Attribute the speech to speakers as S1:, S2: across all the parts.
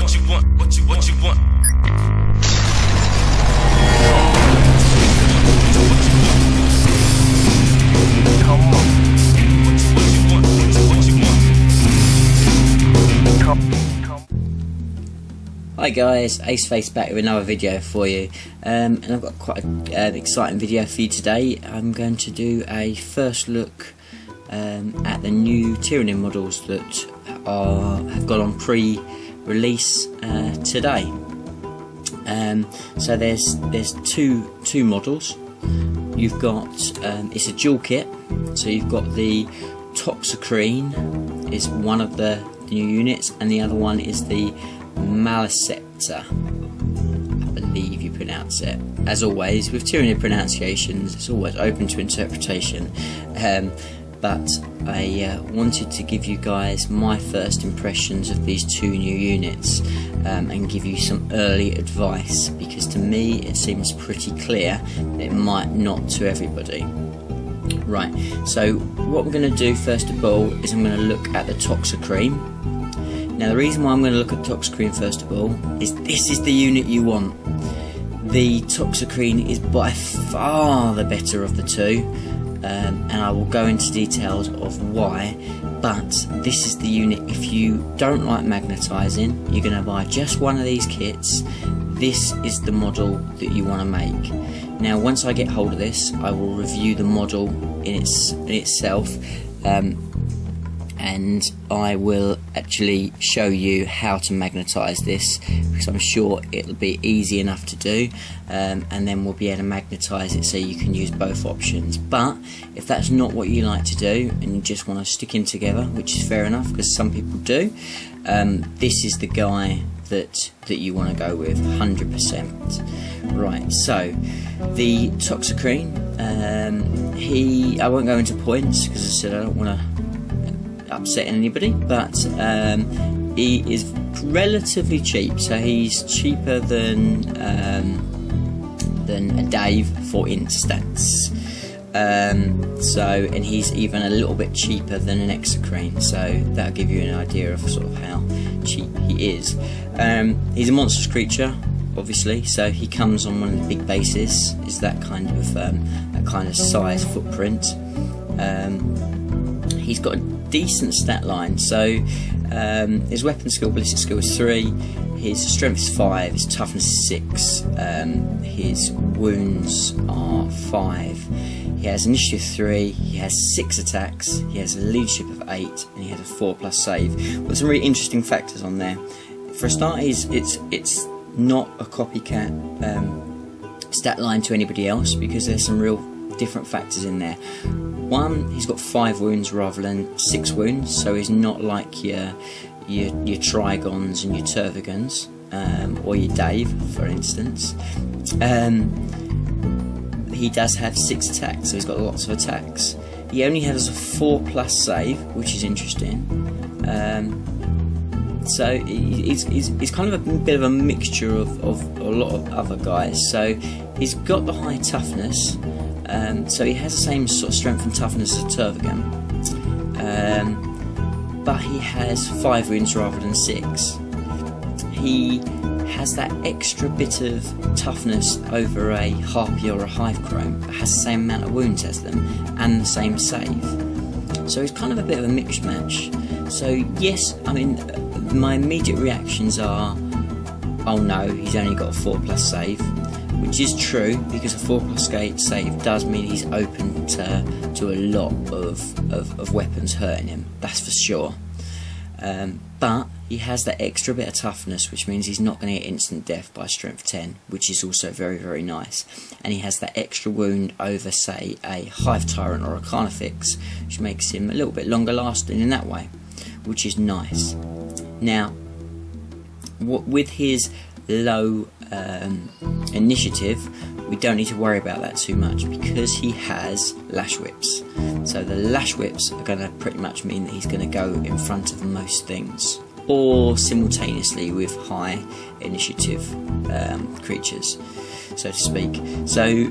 S1: what you want, what you want. Come on. What you want, what you want. Come.
S2: Hi guys, Aceface back with another video for you, and I've got quite an exciting video for you today. I'm going to do a first look at the new Tyranid models that have gone on pre-release today. So there's two models. You've got it's a dual kit, so you've got the Toxicrene is one of the new units, and the other one is the Maleceptor, I believe you pronounce it. As always with Tyranid pronunciations, it's always open to interpretation, but I wanted to give you guys my first impressions of these two new units, and give you some early advice, because to me it seems pretty clear. It might not to everybody. Right, so what we're going to do first of all is I'm going to look at the Toxicrene. Now the reason why I'm going to look at Toxicrene first of all is this is the unit you want. The Toxicrene is by far the better of the two, and I will go into details of why, but this is the unit. If you don't like magnetising, you're going to buy just one of these kits. This is the model that you want to make. Now once I get hold of this, I will review the model in itself, and I will actually show you how to magnetise this, because I'm sure it'll be easy enough to do, and then we'll be able to magnetise it so you can use both options. But if that's not what you like to do and you just want to stick them together, which is fair enough because some people do, this is the guy that you want to go with 100%. Right, so the Toxicrene, I won't go into points because as I said I don't want to upset anybody, but he is relatively cheap, so he's cheaper than a Dave, for instance. And he's even a little bit cheaper than an Toxicrene, so that'll give you an idea of sort of how cheap he is. He's a monstrous creature, obviously, so he comes on one of the big bases. Is that kind of size footprint. He's got a decent stat line, so his weapon skill, ballistic skill is 3, his strength is 5, his toughness is 6, his wounds are 5, he has initiative 3, he has 6 attacks, he has a leadership of 8, and he has a 4+ save. With some really interesting factors on there. For a start, it's not a copycat stat line to anybody else, because there's some real different factors in there. One, he's got 5 wounds rather than 6 wounds, so he's not like your Trigons and your Tervigans, or your Dave, for instance. He does have 6 attacks, so he's got lots of attacks. He only has a 4+ save, which is interesting. So he's kind of a bit of a mixture of a lot of other guys. So he's got the high toughness, so he has the same sort of strength and toughness as a Tervigan, but he has 5 wounds rather than 6. He has that extra bit of toughness over a Harpy or a Hive Chrome, but has the same amount of wounds as them and the same save. So he's kind of a bit of a mixed match. So yes, I mean, my immediate reactions are, oh no, he's only got a 4+ save, which is true, because a 4+ save does mean he's open to a lot of weapons hurting him, that's for sure. But he has that extra bit of toughness, which means he's not going to get instant death by strength 10, which is also very, very nice. And he has that extra wound over, say, a Hive Tyrant or a Carnifex, which makes him a little bit longer lasting in that way, which is nice. Now, with his low initiative, we don't need to worry about that too much, because he has Lash Whips. So the Lash Whips are going to pretty much mean that he's going to go in front of most things, or simultaneously with high initiative creatures, so to speak. So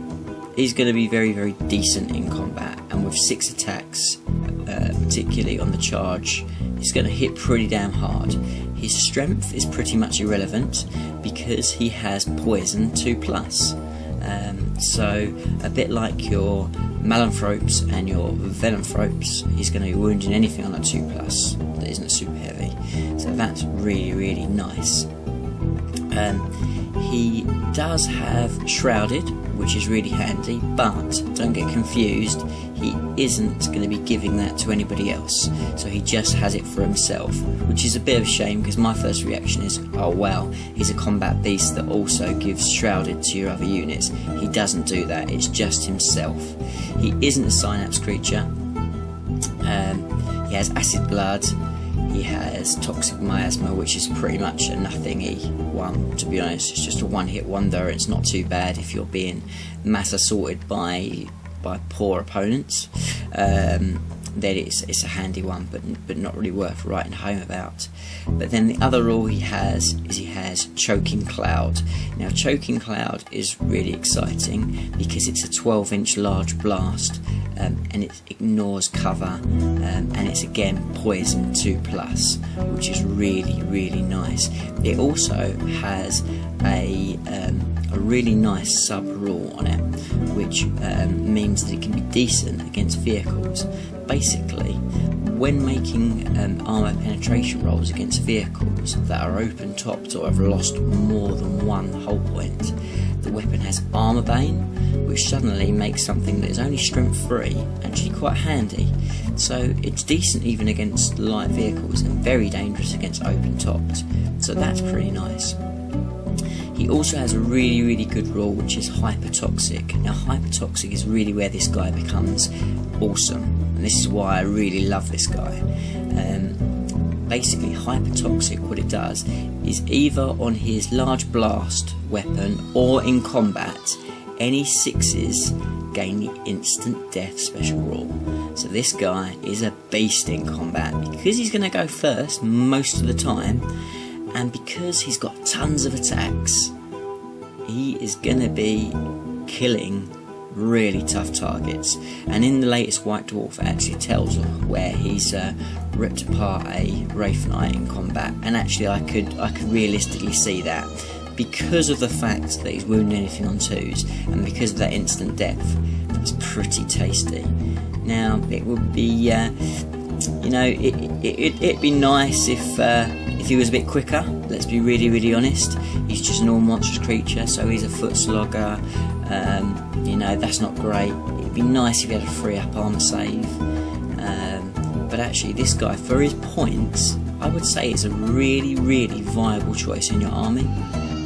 S2: he's going to be very, very decent in combat, and with 6 attacks, particularly on the charge, he's going to hit pretty damn hard. His strength is pretty much irrelevant because he has poison 2+. So a bit like your Malanthropes and your Venomthropes, he's going to be wounding anything on a 2+ that isn't super heavy. So that's really nice. He does have Shrouded, which is really handy, but don't get confused, he isn't going to be giving that to anybody else, so he just has it for himself, which is a bit of a shame because my first reaction is, oh wow, he's a combat beast that also gives Shrouded to your other units. He doesn't do that, it's just himself. He isn't a Synapse creature. He has Acid Blood. He has Toxic Miasma, which is pretty much a nothingy one, to be honest. It's just a one-hit wonder. It's not too bad if you're being mass assaulted by poor opponents. Then it's a handy one, but not really worth writing home about. But then the other rule he has is he has Choking Cloud. Now Choking Cloud is really exciting because it's a 12-inch large blast, and it ignores cover, and it's again poison 2+, which is really nice. It also has a really nice sub rule on it, which means that it can be decent against vehicles. Basically, when making armour penetration rolls against vehicles that are open topped or have lost more than one hull point, the weapon has Armour Bane, which suddenly makes something that is only strength 3 actually quite handy. So it's decent even against light vehicles and very dangerous against open topped. So that's pretty nice. He also has a really good rule, which is Hypertoxic. Now Hypertoxic is really where this guy becomes awesome, and this is why I really love this guy. Basically Hypertoxic, what it does is either on his large blast weapon or in combat, any 6s gain the instant death special rule. So this guy is a beast in combat because he's going to go first most of the time, and because he's got tons of attacks, he is going to be killing really tough targets. And in the latest White Dwarf it actually tells where he's ripped apart a Wraith Knight in combat, and actually I could realistically see that because of the fact that he's wounding anything on 2s and because of that instant death. That's pretty tasty. Now it would be you know, it'd be nice if he was a bit quicker. Let's be really honest. He's just a normal monstrous creature, so he's a foot slogger. You know, that's not great. It'd be nice if he had a 3-up armor save. But actually, this guy, for his points, I would say is a really viable choice in your army.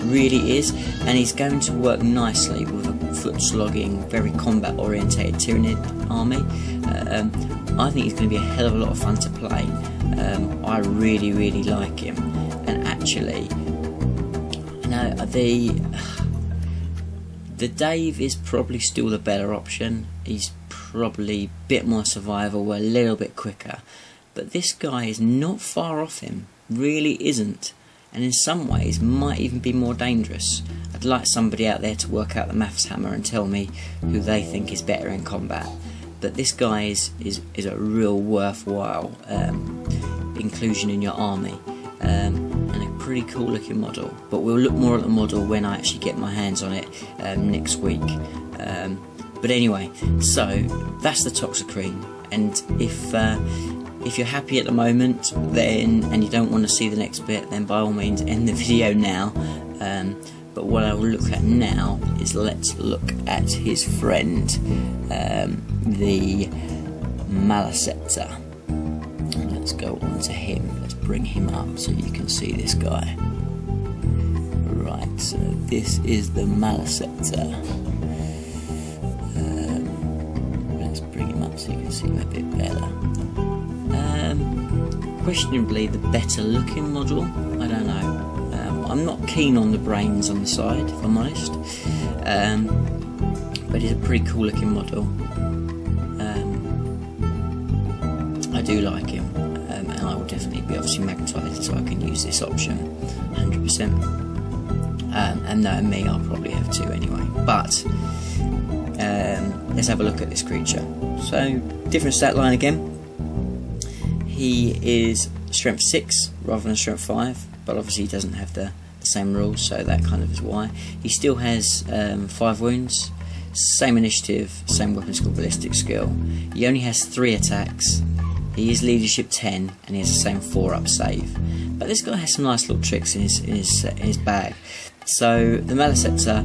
S2: Really is, and he's going to work nicely with a foot slogging, very combat orientated Tyranid army. I think he's going to be a hell of a lot of fun to play. I really like him, and actually, you know, the Dave is probably still the better option. He's probably a bit more survival, a little bit quicker, but this guy is not far off him, really isn't, and in some ways might even be more dangerous. I'd like somebody out there to work out the maths hammer and tell me who they think is better in combat. But this guy is a real worthwhile inclusion in your army, and a pretty cool looking model. But we'll look more at the model when I actually get my hands on it next week. But anyway, so that's the Toxicrene, and if you're happy at the moment, then and you don't want to see the next bit, then by all means end the video now. But what I will look at now is, let's look at his friend, the Maleceptor. Let's go on to him. Let's bring him up so you can see this guy. Right, so this is the Maleceptor. Let's bring him up so you can see him a bit better. Questionably the better looking model, I don't know. I'm not keen on the brains on the side, if I'm honest, but it's a pretty cool looking model. I do like him, and I will definitely be obviously magnetised so I can use this option 100%. And knowing me, I'll probably have 2 anyway. But let's have a look at this creature. So different stat line again. He is strength 6 rather than strength 5, but obviously he doesn't have the same rules, so that kind of is why. He still has 5 wounds, same initiative, same weapon skill, ballistic skill. He only has 3 attacks. He is leadership 10, and he has the same 4-up save. But this guy has some nice little tricks in his bag. So the Maleceptor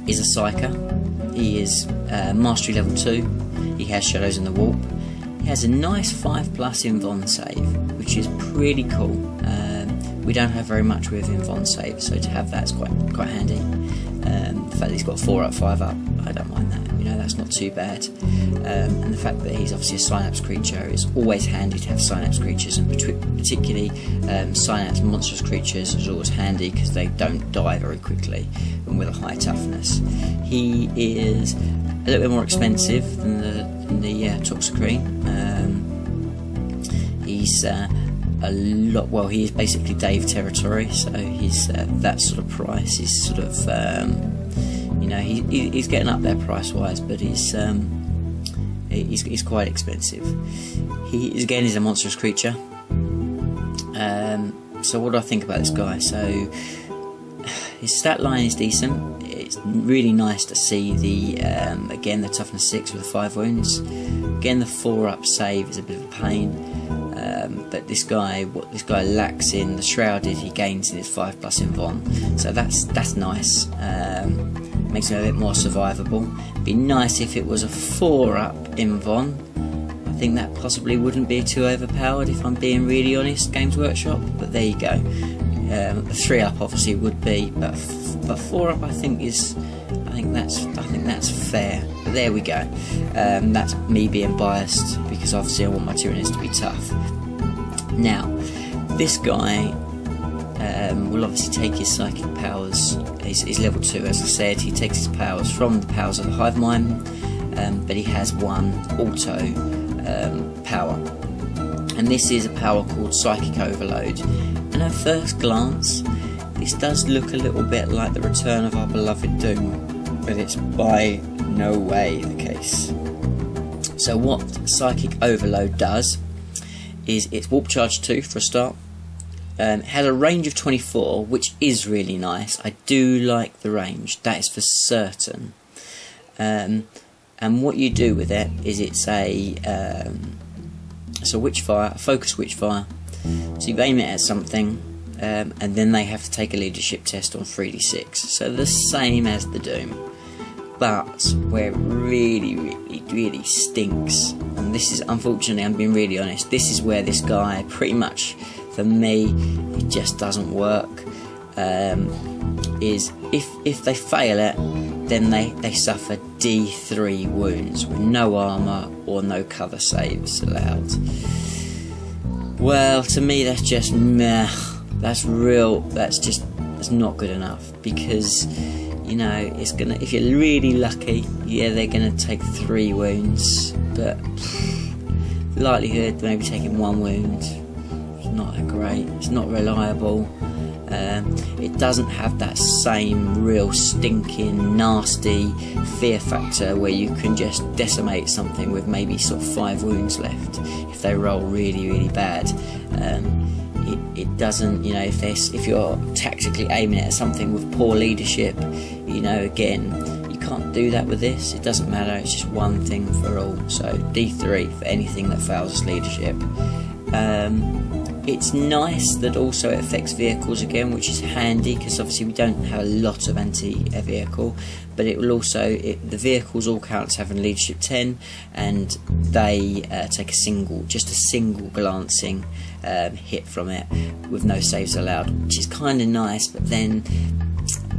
S2: is a psyker. He is mastery level 2. He has shadows in the warp. He has a nice 5+ Invon save, which is pretty cool. We don't have very much with Invon save, so to have that's quite handy. The fact that he's got 4-up, 5-up, I don't mind that. You know, that's not too bad. And the fact that he's obviously a synapse creature, is always handy to have synapse creatures, and particularly synapse monstrous creatures is always handy because they don't die very quickly and with a high toughness. He is a little bit more expensive than the Toxicrene. He's a lot. Well, he is basically Dave territory, so he's that sort of price. He's sort of you know, he's getting up there price wise, but he's quite expensive. He is, again, is a monstrous creature. So what do I think about this guy? So his stat line is decent. It's really nice to see the again the toughness 6 with the 5 wounds. Again, the 4-up save is a bit of a pain. But what this guy lacks in the shrouded, he gains in his 5+ Invon, so that's nice. Makes him a bit more survivable. Be nice if it was a 4-up Invon. I think that possibly wouldn't be too overpowered, if I'm being really honest, Games Workshop. But there you go. The 3-up obviously would be, but 4-up I think that's fair. But there we go. That's me being biased, because obviously I want my Tyranids to be tough. Now, this guy will obviously take his psychic powers. He's level 2, as I said. He takes his powers from the powers of the hive mind, but he has one auto power, and this is a power called Psychic Overload. And at first glance, this does look a little bit like the return of our beloved Doom, but it's by no way the case. So what Psychic Overload does is it's Warp Charge 2 for a start. It has a range of 24, which is really nice. I do like the range, that is for certain. And what you do with it is it's a Witchfire, a focus Witchfire. So you aim it at something, and then they have to take a leadership test on 3d6. So the same as the Doom. But where it really stinks, and this is, unfortunately, I'm being really honest, this is where this guy, pretty much, for me, it just doesn't work, is if they fail it, then they suffer D3 wounds with no armour or no cover saves allowed. Well, to me that's just meh. That's not good enough, because you know, it's gonna, if you're really lucky, yeah, they're gonna take 3 wounds, but likelihood maybe taking 1 wound, it's not that great. It's not reliable. It doesn't have that same real stinking nasty fear factor where you can just decimate something with maybe sort of 5 wounds left if they roll really bad. It doesn't, you know, if you're tactically aiming at something with poor leadership, you know, again, you can't do that with this. It doesn't matter, it's just one thing for all. So D3 for anything that fails its leadership. It's nice that also it affects vehicles again, which is handy, because obviously we don't have a lot of anti-vehicle, but it will also, the vehicles all count as having leadership 10, and they take just a single glancing hit from it with no saves allowed, which is kind of nice. But then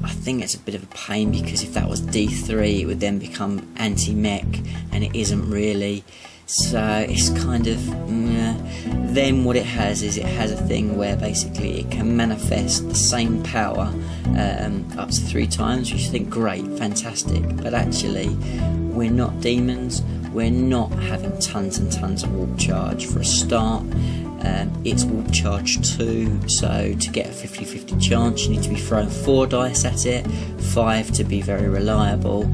S2: I think it's a bit of a pain, because if that was D3 it would then become anti-mech, and it isn't really. So it's kind of then what it has is it has a thing where basically it can manifest the same power up to 3 times, which I think great, fantastic, but actually we're not demons, we're not having tons and tons of warp charge for a start. It's warp charge 2, so to get a 50-50 chance you need to be throwing 4 dice at it, 5 to be very reliable,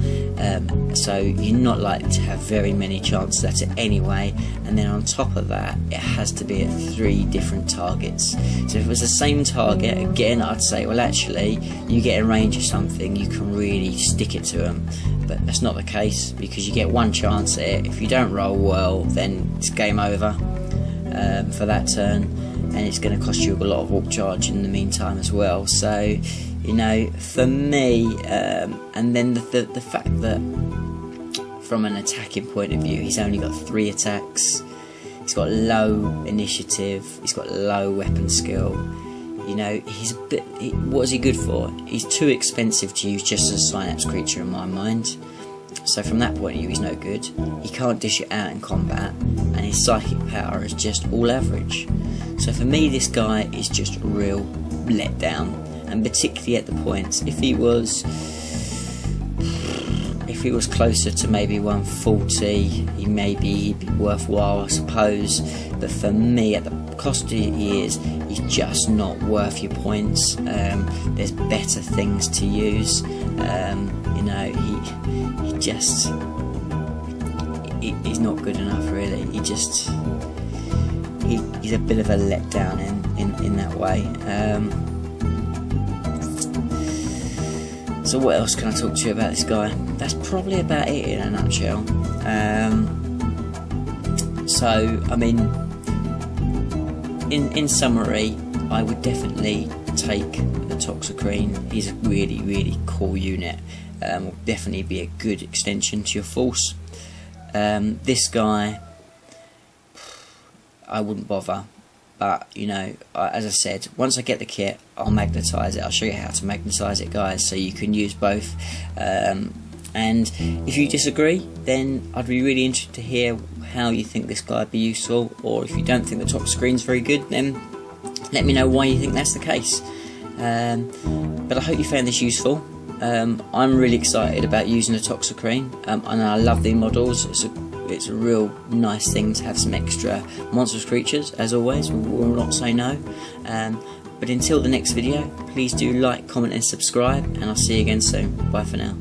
S2: so you're not likely to have very many chances at it anyway, and then on top of that it has to be at 3 different targets. So if it was the same target, again I'd say, well actually you get in range of something, you can really stick it to them, but that's not the case, because you get 1 chance at it. If you don't roll well, then it's game over for that turn, and it's going to cost you a lot of warp charge in the meantime as well. So you know, for me, and then the fact that from an attacking point of view he's only got 3 attacks, he's got low initiative, he's got low weapon skill. You know, he's a bit. What is he good for? He's too expensive to use just as a synapse creature in my mind. So from that point of view, he's no good. He can't dish it out in combat, and his psychic power is just all average. So for me, this guy is just a real letdown, and particularly at the points. If he was closer to maybe 140, he'd be worthwhile, I suppose. But for me, at the cost he is, he's just not worth your points. There's better things to use. You know, he's not good enough really. He's a bit of a letdown in that way. So what else can I talk to you about this guy? That's probably about it in a nutshell. So I mean, in summary, I would definitely take the Toxicrene. He's a really cool unit. Will definitely be a good extension to your force. This guy, I wouldn't bother, but you know, as I said, once I get the kit, I'll magnetise it. I'll show you how to magnetise it, guys, so you can use both. And if you disagree, then I'd be really interested to hear how you think this guy would be useful, or if you don't think the Toxicrene's very good, then let me know why you think that's the case. But I hope you found this useful. I'm really excited about using the Toxicrene, and I love the models. It's a real nice thing to have some extra monstrous creatures. As always, we will not say no. But until the next video, please do like, comment and subscribe, and I'll see you again soon. Bye for now.